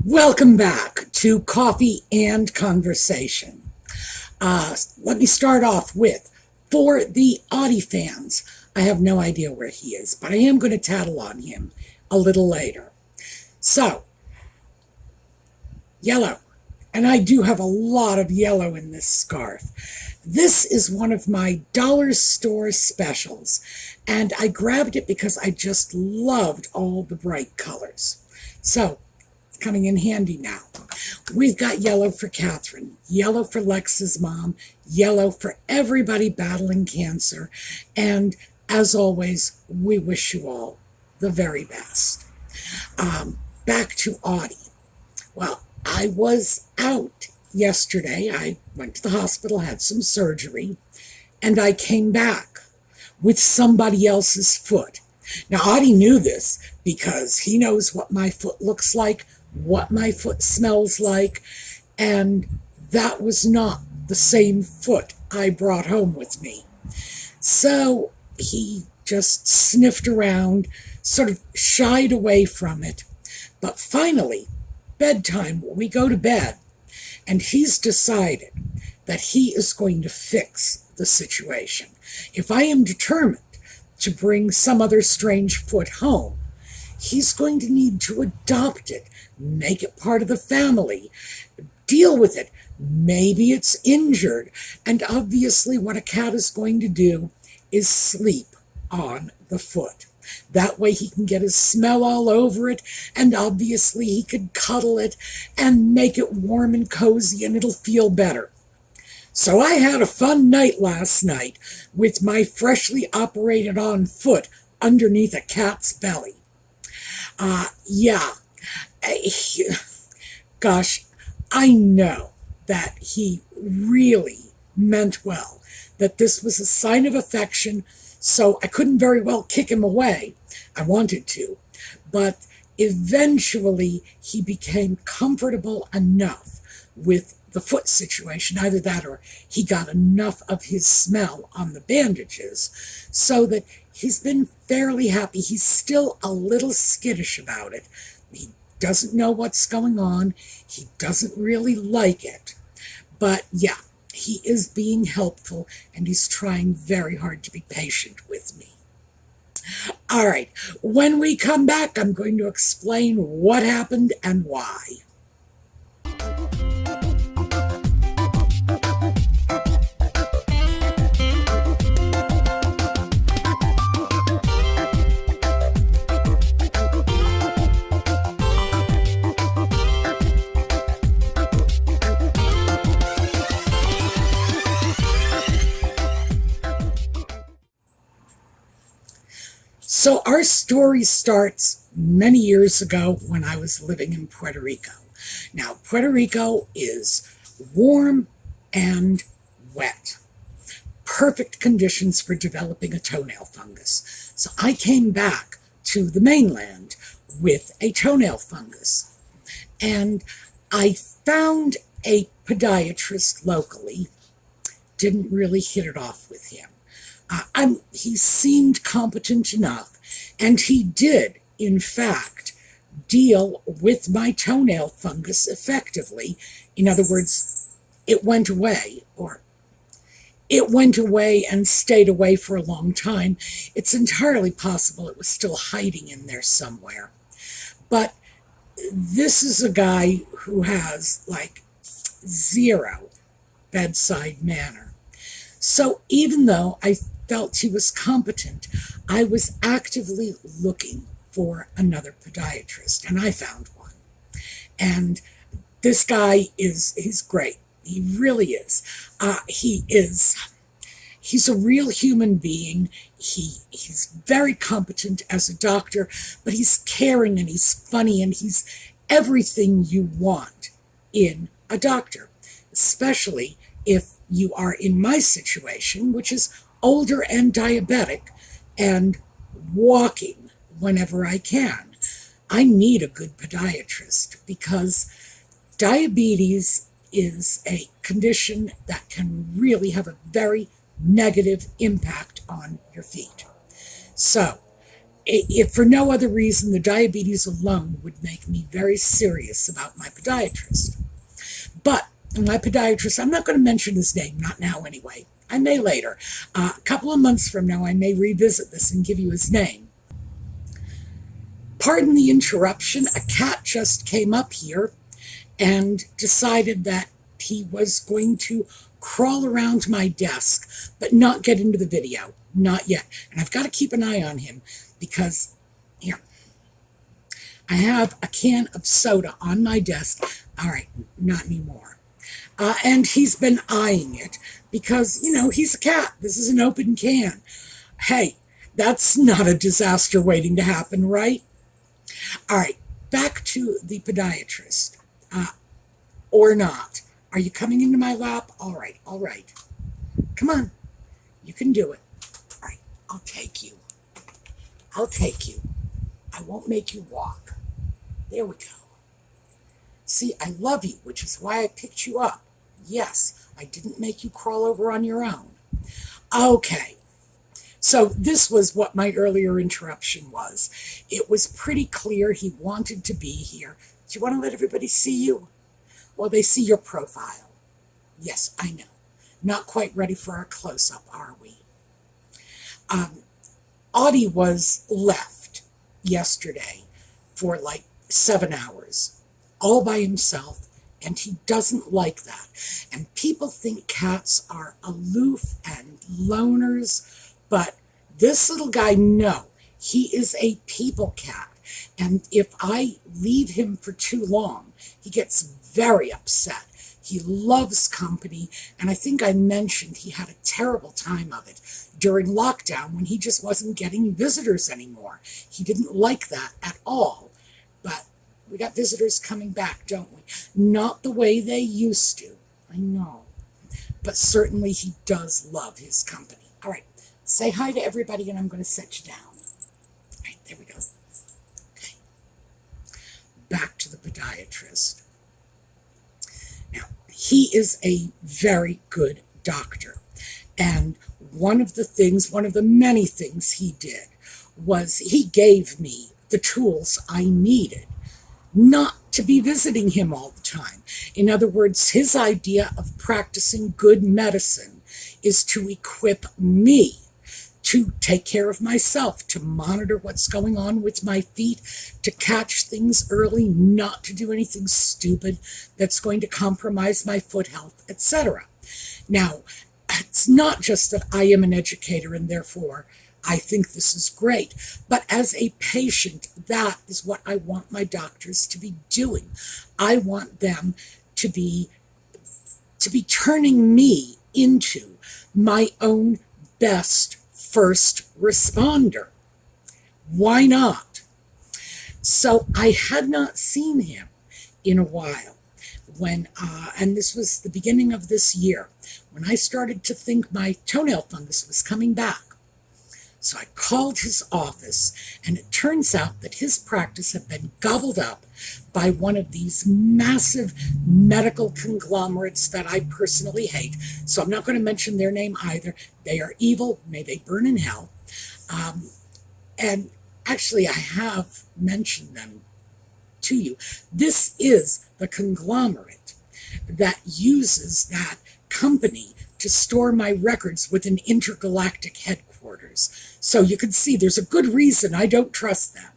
Welcome back to Coffee and Conversation. Let me start off with, for the Audie fans, I have no idea where he is, but I am going to tattle on him a little later. So, yellow. And I do have a lot of yellow in this scarf. This is one of my dollar store specials, and I grabbed it because I just loved all the bright colors. So, it's coming in handy now. We've got yellow for Catherine, yellow for Lex's mom, yellow for everybody battling cancer, and as always, we wish you all the very best. Back to Audie. Well, I was out yesterday. I went to the hospital, had some surgery, and I came back with somebody else's foot. Now, Audie knew this because he knows what my foot looks like, what my foot smells like, and that was not the same foot I brought home with me. So he just sniffed around, sort of shied away from it, but finally, bedtime, we go to bed, and he's decided that he is going to fix the situation. If I am determined to bring some other strange foot home, he's going to need to adopt it, make it part of the family, deal with it. Maybe it's injured, and obviously what a cat is going to do is sleep on the foot. That way he can get his smell all over it, and obviously he could cuddle it and make it warm and cozy, and it'll feel better. So I had a fun night last night with my freshly operated on foot underneath a cat's belly. Gosh, I know that he really meant well, that this was a sign of affection, so I couldn't very well kick him away. I wanted to, but eventually he became comfortable enough with the foot situation, either that or he got enough of his smell on the bandages, so that he's been fairly happy. He's still a little skittish about it. He doesn't know what's going on. He doesn't really like it. But yeah, he is being helpful, and he's trying very hard to be patient with me. All right, when we come back, I'm going to explain what happened and why. So our story starts many years ago when I was living in Puerto Rico. Now, Puerto Rico is warm and wet. Perfect conditions for developing a toenail fungus. So I came back to the mainland with a toenail fungus. And I found a podiatrist locally. Didn't really hit it off with him. He seemed competent enough, and he did, in fact, deal with my toenail fungus effectively. In other words, it went away and stayed away for a long time. It's entirely possible it was still hiding in there somewhere. But this is a guy who has, like, zero bedside manner. So even though I felt he was competent, I was actively looking for another podiatrist, and I found one. And this guy he's great. He really is. He's a real human being. He's very competent as a doctor, but he's caring and he's funny and he's everything you want in a doctor, especially if you are in my situation, which is older and diabetic and walking whenever I can. I need a good podiatrist because diabetes is a condition that can really have a very negative impact on your feet. So, if for no other reason, the diabetes alone would make me very serious about podiatrist. But my podiatrist, I'm not going to mention his name, not now anyway. I may later. A couple of months from now, I may revisit this and give you his name. Pardon the interruption. A cat just came up here and decided that he was going to crawl around my desk, but not get into the video. Not yet. And I've got to keep an eye on him because, here, I have a can of soda on my desk. All right, not anymore. And he's been eyeing it because, you know, he's a cat. This is an open can. Hey, that's not a disaster waiting to happen, right? All right, back to the podiatrist. Or not. Are you coming into my lap? All right, all right. Come on. You can do it. All right, I'll take you. I'll take you. I won't make you walk. There we go. See, I love you, which is why I picked you up. Yes, I didn't make you crawl over on your own. Okay. So this was what my earlier interruption was. It was pretty clear he wanted to be here. Do you want to let everybody see you? Well, they see your profile. Yes, I know. Not quite ready for our close-up, are we? Audie was left yesterday for like 7 hours, all by himself, and he doesn't like that. And people think cats are aloof and loners, but this little guy, no, he is a people cat. And if I leave him for too long, he gets very upset. He loves company, and I think I mentioned he had a terrible time of it during lockdown when he just wasn't getting visitors anymore. He didn't like that at all. But we got visitors coming back, don't we? Not the way they used to, I know. But certainly he does love his company. All right, say hi to everybody, and I'm going to set you down. All right, there we go. Okay. Back to the podiatrist. Now, he is a very good doctor. And one of the many things he did was he gave me the tools I needed not to be visiting him all the time. In other words, his idea of practicing good medicine is to equip me to take care of myself, to monitor what's going on with my feet, to catch things early, not to do anything stupid that's going to compromise my foot health, etc. Now, it's not just that I am an educator and therefore I think this is great, but as a patient, that is what I want my doctors to be doing. I want them to be turning me into my own best first responder. Why not? So I had not seen him in a while when, and this was the beginning of this year, when I started to think my toenail fungus was coming back. So I called his office, and it turns out that his practice had been gobbled up by one of these massive medical conglomerates that I personally hate. So I'm not going to mention their name either. They are evil. May they burn in hell. And actually, I have mentioned them to you. This is the conglomerate that uses that company to store my records with an intergalactic headquarters. So you can see there's a good reason I don't trust them.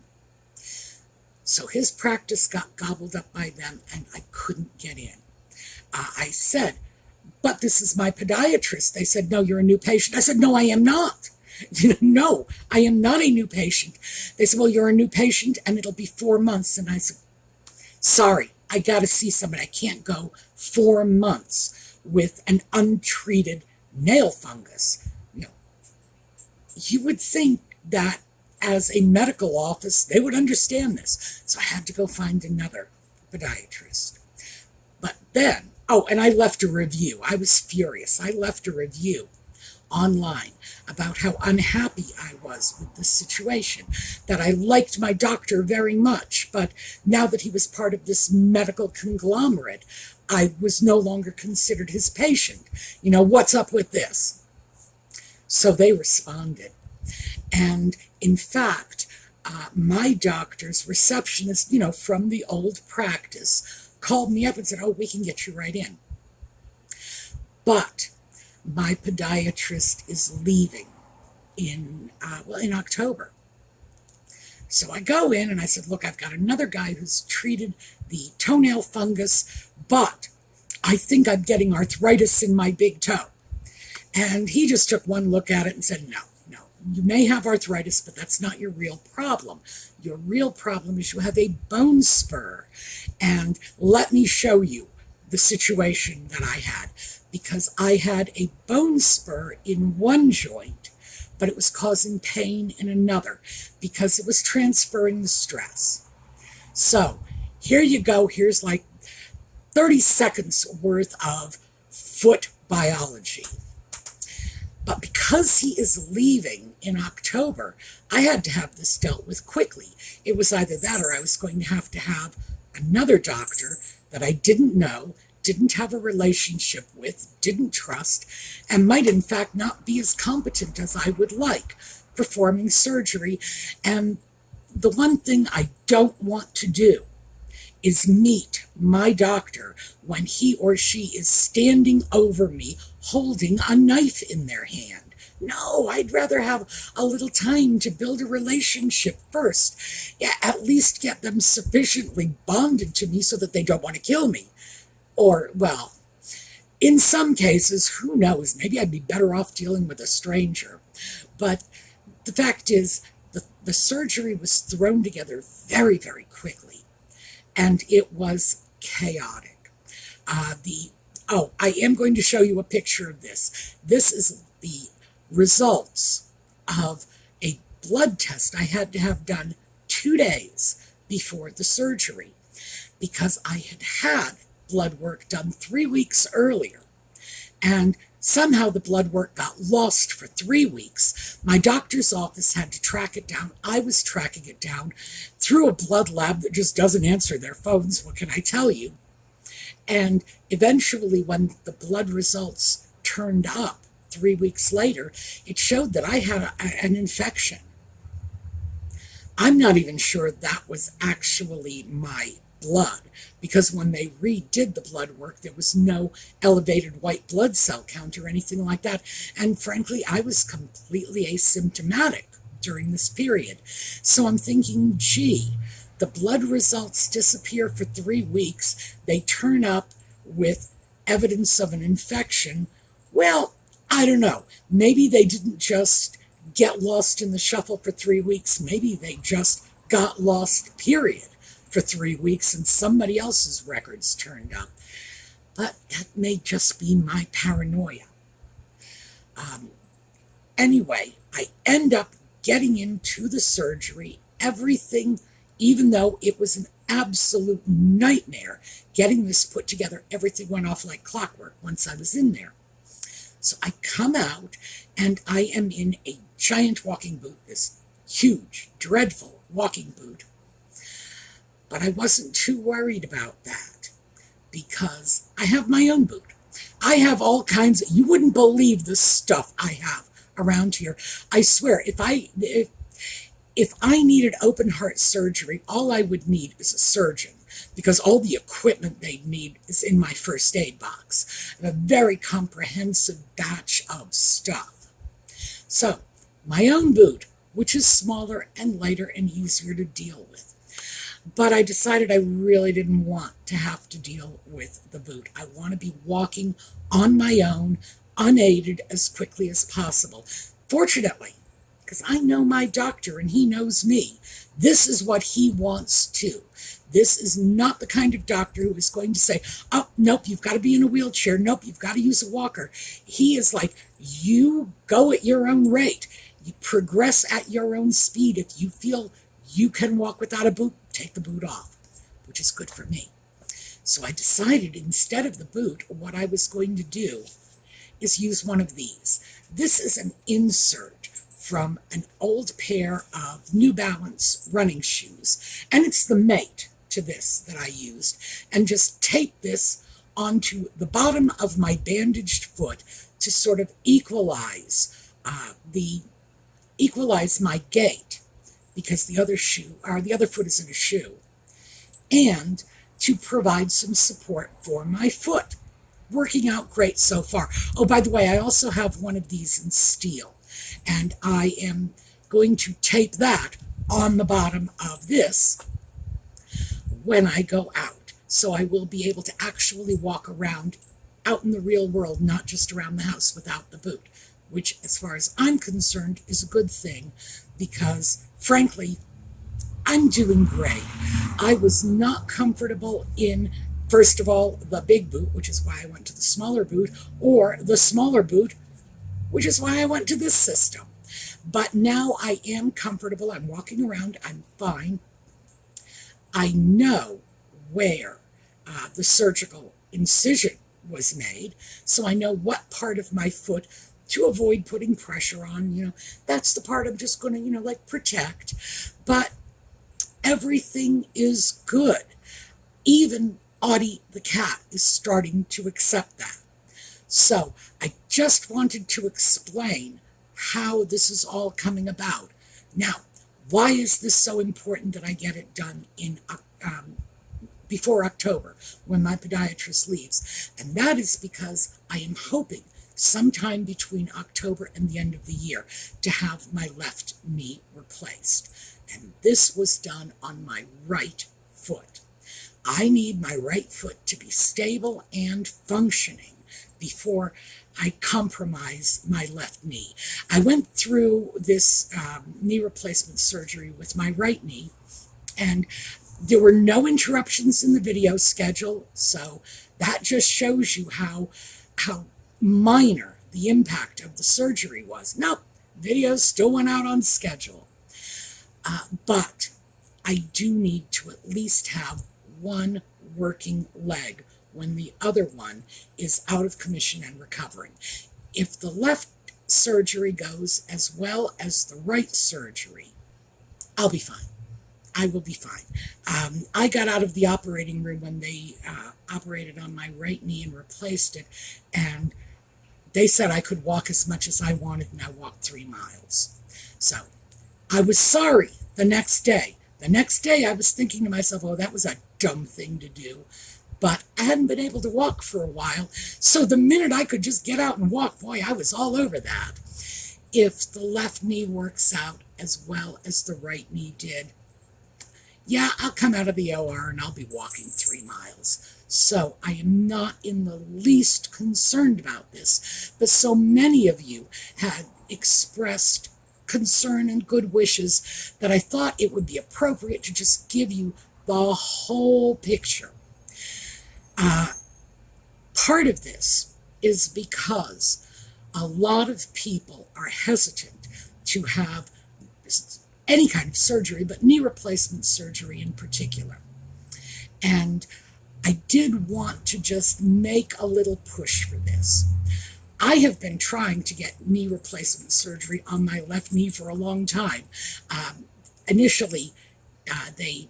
So his practice got gobbled up by them, and I couldn't get in. I said, but this is my podiatrist. They said, no, you're a new patient. I said, no, I am not. No, I am not a new patient. They said, well, you're a new patient, and it'll be 4 months. And I said, sorry, I got to see somebody. I can't go 4 months with an untreated nail fungus. You would think that as a medical office, they would understand this. So I had to go find another podiatrist. But then, and I left a review. I was furious. I left a review online about how unhappy I was with the situation, that I liked my doctor very much, but now that he was part of this medical conglomerate, I was no longer considered his patient. What's up with this? So they responded. And in fact, my doctor's receptionist, you know, from the old practice, called me up and said, "Oh, we can get you right in." But my podiatrist is leaving in October. So I go in and I said, "Look, I've got another guy who's treated the toenail fungus, but I think I'm getting arthritis in my big toe." And he just took one look at it and said, "No, no, you may have arthritis, but that's not your real problem. Your real problem is you have a bone spur. And let me show you the situation that I had, because I had a bone spur in one joint, but it was causing pain in another because it was transferring the stress." So here you go. Here's like 30 seconds worth of foot biology. But because he is leaving in October, I had to have this dealt with quickly. It was either that or I was going to have another doctor that I didn't know, didn't have a relationship with, didn't trust, and might in fact not be as competent as I would like performing surgery. And the one thing I don't want to do is meet my doctor when he or she is standing over me holding a knife in their hand. No, I'd rather have a little time to build a relationship first. Yeah, at least get them sufficiently bonded to me so that they don't want to kill me. Or, well, in some cases, who knows, maybe I'd be better off dealing with a stranger. But the fact is, the surgery was thrown together very, very quickly. And it was chaotic. I am going to show you a picture of this. This is the results of a blood test I had to have done 2 days before the surgery, because I had blood work done 3 weeks earlier. And somehow the blood work got lost for 3 weeks. My doctor's office had to track it down. I was tracking it down through a blood lab that just doesn't answer their phones. What can I tell you? And eventually, when the blood results turned up 3 weeks later, it showed that I had an infection. I'm not even sure that was actually my blood, because when they redid the blood work, there was no elevated white blood cell count or anything like that. And frankly, I was completely asymptomatic during this period. So I'm thinking, gee, the blood results disappear for 3 weeks. They turn up with evidence of an infection. Well, I don't know. Maybe they didn't just get lost in the shuffle for 3 weeks. Maybe they just got lost, period, for 3 weeks, and somebody else's records turned up. But that may just be my paranoia. Anyway, I end up getting into the surgery. Everything, even though it was an absolute nightmare getting this put together, everything went off like clockwork once I was in there. So I come out, and I am in a giant walking boot, this huge, dreadful walking boot. But I wasn't too worried about that, because I have my own boot. I have all kinds of, you wouldn't believe the stuff I have around here. I swear, if I needed open heart surgery, all I would need is a surgeon, because all the equipment they'd need is in my first aid box. I have a very comprehensive batch of stuff. So, my own boot, which is smaller and lighter and easier to deal with. But I decided I really didn't want to have to deal with the boot. I want to be walking on my own, unaided, as quickly as possible. Fortunately, because I know my doctor and he knows me, this is what he wants too. This is not the kind of doctor who is going to say, "Oh, nope, you've got to be in a wheelchair. Nope, you've got to use a walker." He is like, you go at your own rate. You progress at your own speed. If you feel you can walk without a boot, take the boot off, which is good for me. So I decided, instead of the boot, what I was going to do is use one of these. This is an insert from an old pair of New Balance running shoes, and it's the mate to this that I used, and just tape this onto the bottom of my bandaged foot to sort of equalize my gait, because the other foot is in a shoe, and to provide some support for my foot. Working out great so far. Oh, by the way, I also have one of these in steel, and I am going to tape that on the bottom of this when I go out. So I will be able to actually walk around out in the real world, not just around the house without the boot, which, as far as I'm concerned, is a good thing because, frankly, I'm doing great. I was not comfortable in, first of all, the big boot, which is why I went to the smaller boot, or the smaller boot, which is why I went to this system. But now I am comfortable. I'm walking around. I'm fine. I know where the surgical incision was made, so I know what part of my foot to avoid putting pressure on. That's the part I'm just going to, like protect. But everything is good. Even Audie the cat is starting to accept that. So I just wanted to explain how this is all coming about. Now, why is this so important that I get it done in before October, when my podiatrist leaves? And that is because I am hoping sometime between October and the end of the year to have my left knee replaced. And this was done on my right foot. I need my right foot to be stable and functioning before I compromise my left knee. I went through this knee replacement surgery with my right knee, and there were no interruptions in the video schedule, so that just shows you how minor the impact of the surgery was. Nope, videos still went out on schedule. But I do need to at least have one working leg when the other one is out of commission and recovering. If the left surgery goes as well as the right surgery, I'll be fine. I will be fine. I got out of the operating room when they operated on my right knee and replaced it, and they said I could walk as much as I wanted, and I walked 3 miles. So I was sorry the next day. The next day I was thinking to myself, oh, that was a dumb thing to do. But I hadn't been able to walk for a while, so the minute I could just get out and walk, boy, I was all over that. If the left knee works out as well as the right knee did, yeah, I'll come out of the OR and I'll be walking 3 miles. So I am not in the least concerned about this. But so many of you had expressed concern and good wishes that I thought it would be appropriate to just give you the whole picture. Part of this is because a lot of people are hesitant to have any kind of surgery, but knee replacement surgery in particular. And I did want to just make a little push for this. I have been trying to get knee replacement surgery on my left knee for a long time. Initially, they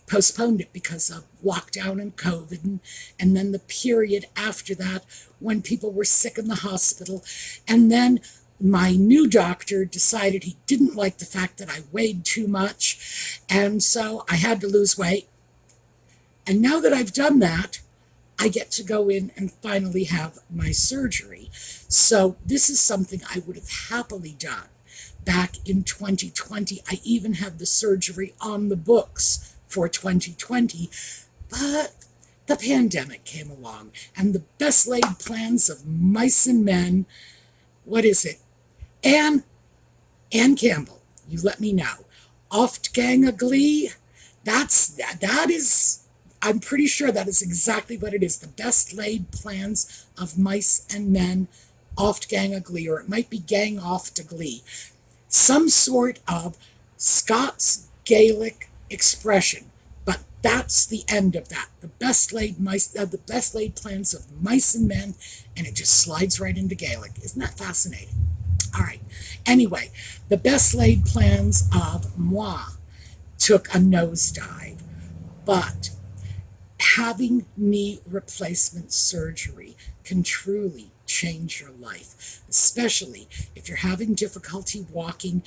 postponed it because of lockdown and COVID, and then the period after that when people were sick in the hospital. And then my new doctor decided he didn't like the fact that I weighed too much, and so I had to lose weight. And now that I've done that, I get to go in and finally have my surgery. So this is something I would have happily done back in 2020. I even had the surgery on the books for 2020, but the pandemic came along, and the best laid plans of mice and men, what is it? Anne Campbell, you let me know. Oft gang a glee, that is, I'm pretty sure that is exactly what it is. The best laid plans of mice and men, oft gang a glee, or it might be gang off to glee. Some sort of Scots Gaelic expression, but that's the end of that. The best laid plans of mice and men, and it just slides right into Gaelic. Isn't that fascinating? All right. Anyway, the best laid plans of moi took a nosedive, but having knee replacement surgery can truly change your life, especially if you're having difficulty walking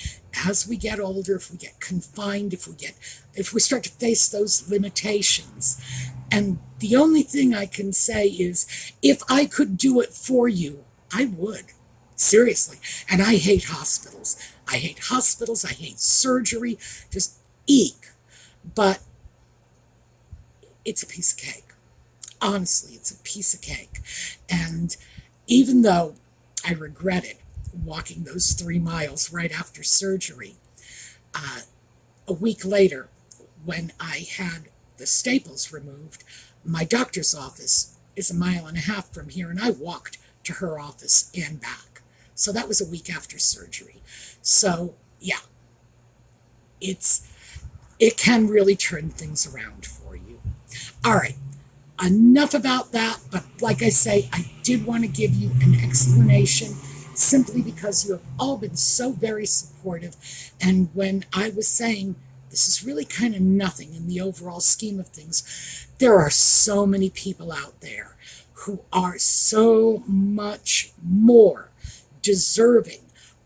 as we get older, if we get confined, if we start to face those limitations. And the only thing I can say is, if I could do it for you, I would. Seriously. And I hate hospitals. I hate hospitals. I hate surgery. Just eek. But it's a piece of cake. Honestly, it's a piece of cake. And even though I regretted walking those 3 miles right after surgery, a week later, when I had the staples removed, my doctor's office is 1.5 miles from here, and I walked to her office and back. So that was a week after surgery. So yeah, it can really turn things around for you. All right, enough about that, but like I say, I did want to give you an explanation simply because you have all been so very supportive. And when I was saying this is really kind of nothing in the overall scheme of things, there are so many people out there who are so much more deserving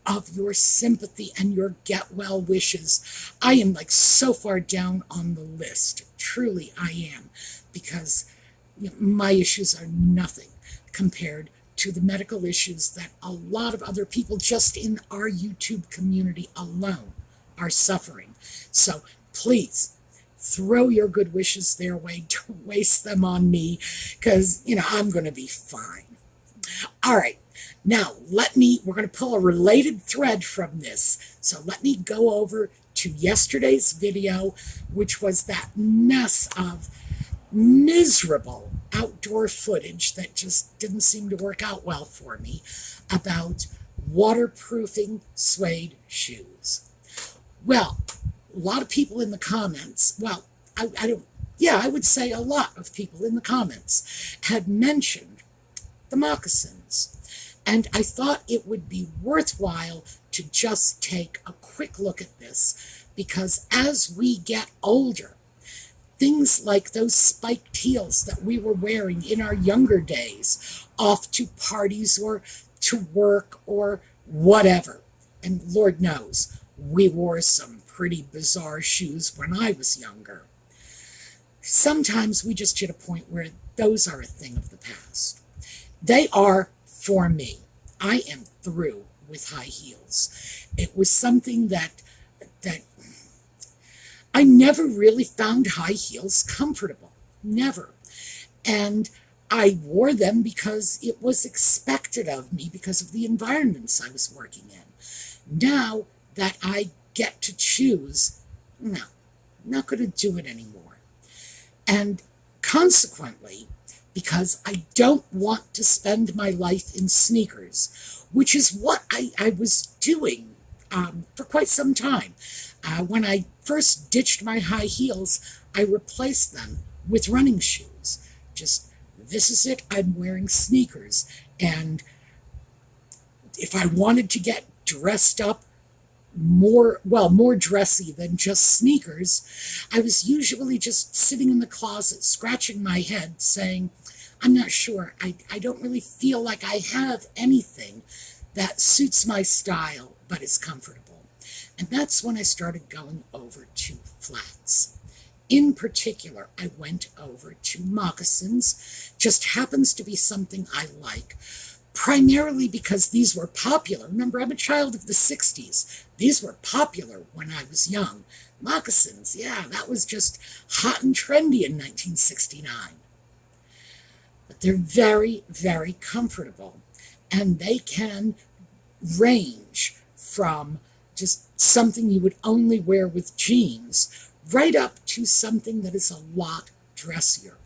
of your sympathy and your get well wishes. I am like so far down on the list. Truly I am, because my issues are nothing compared to the medical issues that a lot of other people just in our YouTube community alone are suffering. So please throw your good wishes their way. Don't waste them on me, because I'm going to be fine. All right. Now, we're going to pull a related thread from this. So let me go over to yesterday's video, which was that mess of miserable outdoor footage that just didn't seem to work out well for me about waterproofing suede shoes. Well, a lot of people in the comments, I would say a lot of people in the comments had mentioned the moccasins. And I thought it would be worthwhile to just take a quick look at this, because as we get older, things like those spiked heels that we were wearing in our younger days, off to parties or to work or whatever, and Lord knows, we wore some pretty bizarre shoes when I was younger. Sometimes we just hit a point where those are a thing of the past. They are for me. I am through with high heels. It was something that I never really found high heels comfortable. Never. And I wore them because it was expected of me because of the environments I was working in. Now that I get to choose, no, I'm not going to do it anymore. And consequently, because I don't want to spend my life in sneakers, which is what I was doing for quite some time. When I first ditched my high heels, I replaced them with running shoes. Just, this is it, I'm wearing sneakers. And if I wanted to get dressed up more dressy than just sneakers, I was usually just sitting in the closet, scratching my head, saying, I'm not sure. I don't really feel like I have anything that suits my style but is comfortable. And that's when I started going over to flats. In particular, I went over to moccasins. Just happens to be something I like, primarily because these were popular. Remember, I'm a child of the 60s. These were popular when I was young. Moccasins, yeah, that was just hot and trendy in 1969. But they're very, very comfortable. And they can range from just something you would only wear with jeans right up to something that is a lot dressier.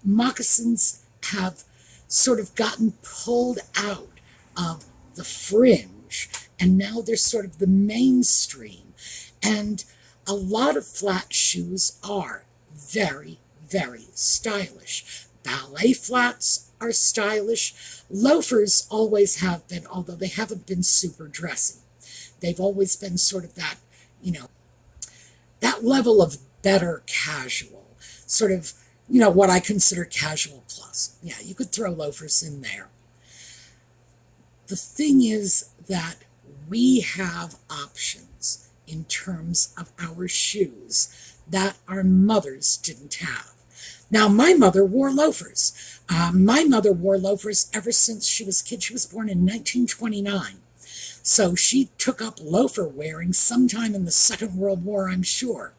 Moccasins have sort of gotten pulled out of the fringe, and now they're sort of the mainstream. And a lot of flat shoes are very, very stylish. Ballet flats are stylish. Loafers always have been, although they haven't been super dressy. They've always been sort of that, that level of better casual, sort of, what I consider casual plus. Yeah, you could throw loafers in there. the thing is that we have options in terms of our shoes that our mothers didn't have. Now, my mother wore loafers. My mother wore loafers ever since she was a kid. She was born in 1929. So she took up loafer wearing sometime in the Second World War, I'm sure.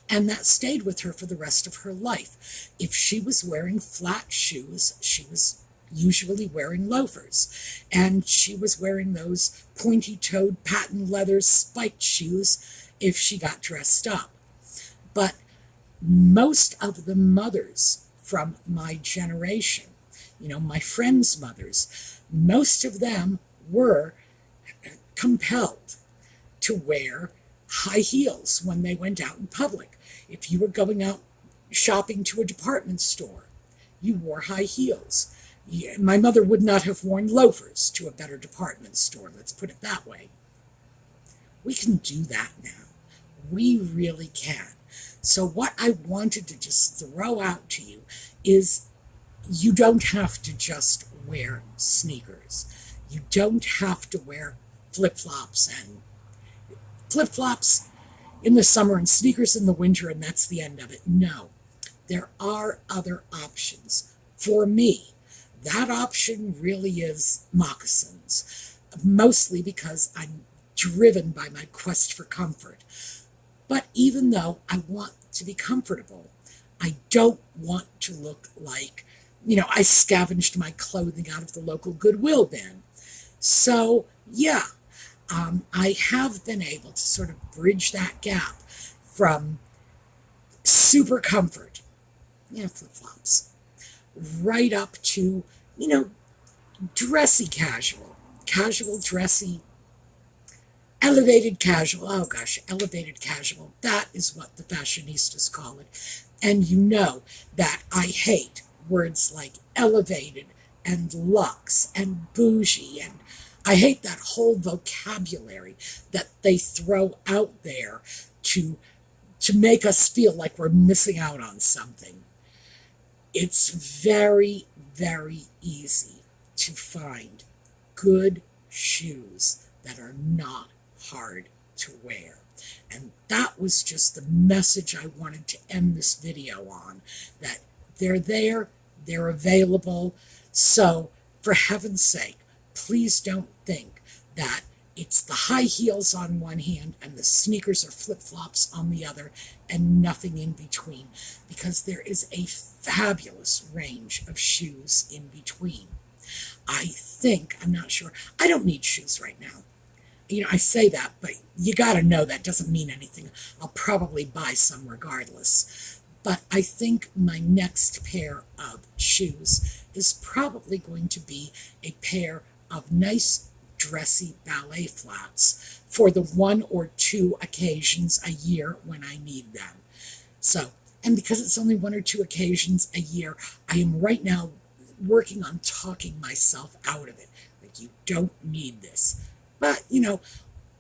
And that stayed with her for the rest of her life. If she was wearing flat shoes, she was usually wearing loafers. And she was wearing those pointy-toed patent leather spiked shoes if she got dressed up. But most of the mothers from my generation, my friends' mothers, most of them were compelled to wear high heels when they went out in public. If you were going out shopping to a department store, you wore high heels. My mother would not have worn loafers to a better department store, let's put it that way. We can do that now. We really can. So what I wanted to just throw out to you is you don't have to just wear sneakers. You don't have to wear flip-flops in the summer and sneakers in the winter, and that's the end of it. No, there are other options. For me, that option really is moccasins, mostly because I'm driven by my quest for comfort. But even though I want to be comfortable, I don't want to look like, I scavenged my clothing out of the local Goodwill bin. So, yeah, I have been able to sort of bridge that gap from super comfort, flip-flops, right up to, dressy casual, dressy, elevated casual. Oh gosh, elevated casual. That is what the fashionistas call it. And you know that I hate words like elevated and luxe and bougie, and I hate that whole vocabulary that they throw out there to make us feel like we're missing out on something. It's very, very easy to find good shoes that are not hard to wear. And that was just the message I wanted to end this video on, that they're there, they're available. So for heaven's sake, please don't think that it's the high heels on one hand and the sneakers or flip-flops on the other and nothing in between, because there is a fabulous range of shoes in between. I'm not sure, I don't need shoes right now. I say that, but you gotta know that doesn't mean anything. I'll probably buy some regardless. But I think my next pair of shoes is probably going to be a pair of nice, dressy ballet flats for the 1 or 2 occasions a year when I need them. So, and because it's only 1 or 2 occasions a year, I am right now working on talking myself out of it. Like, you don't need this. But,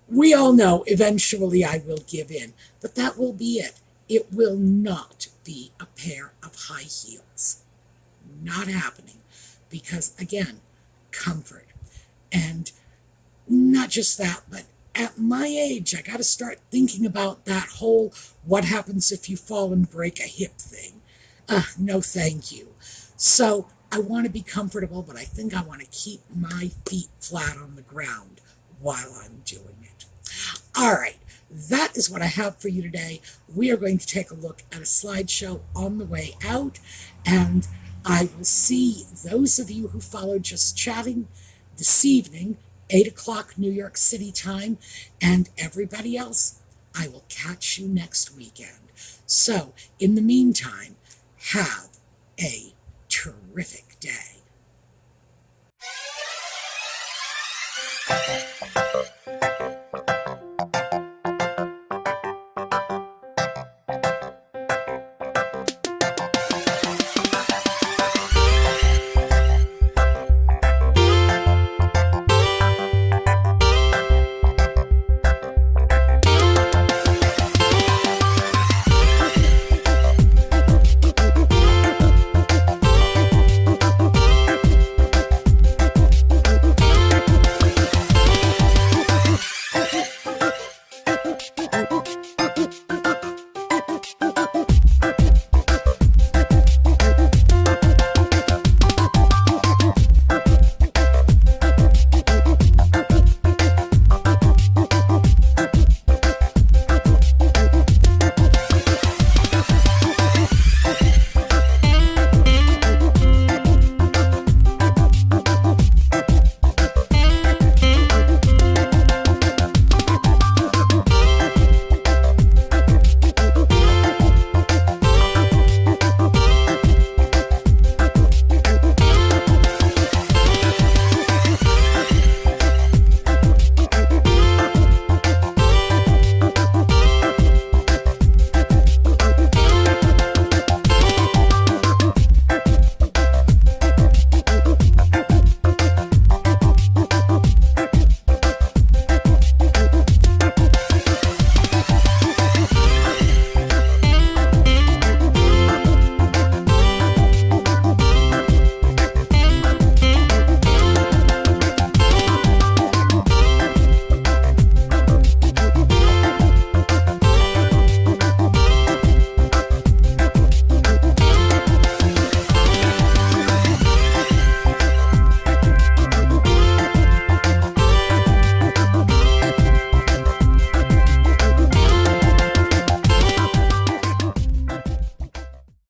we all know eventually I will give in. But that will be it. It will not be a pair of high heels. Not happening. Because, again, comfort. And not just that, but at my age, I got to start thinking about that whole what happens if you fall and break a hip thing. No, thank you. So I want to be comfortable, but I think I want to keep my feet flat on the ground while I'm doing it. All right, that is what I have for you today. We are going to take a look at a slideshow on the way out, and I will see those of you who followed Just Chatting this evening, 8 o'clock New York City time, and everybody else, I will catch you next weekend. So, in the meantime, have a terrific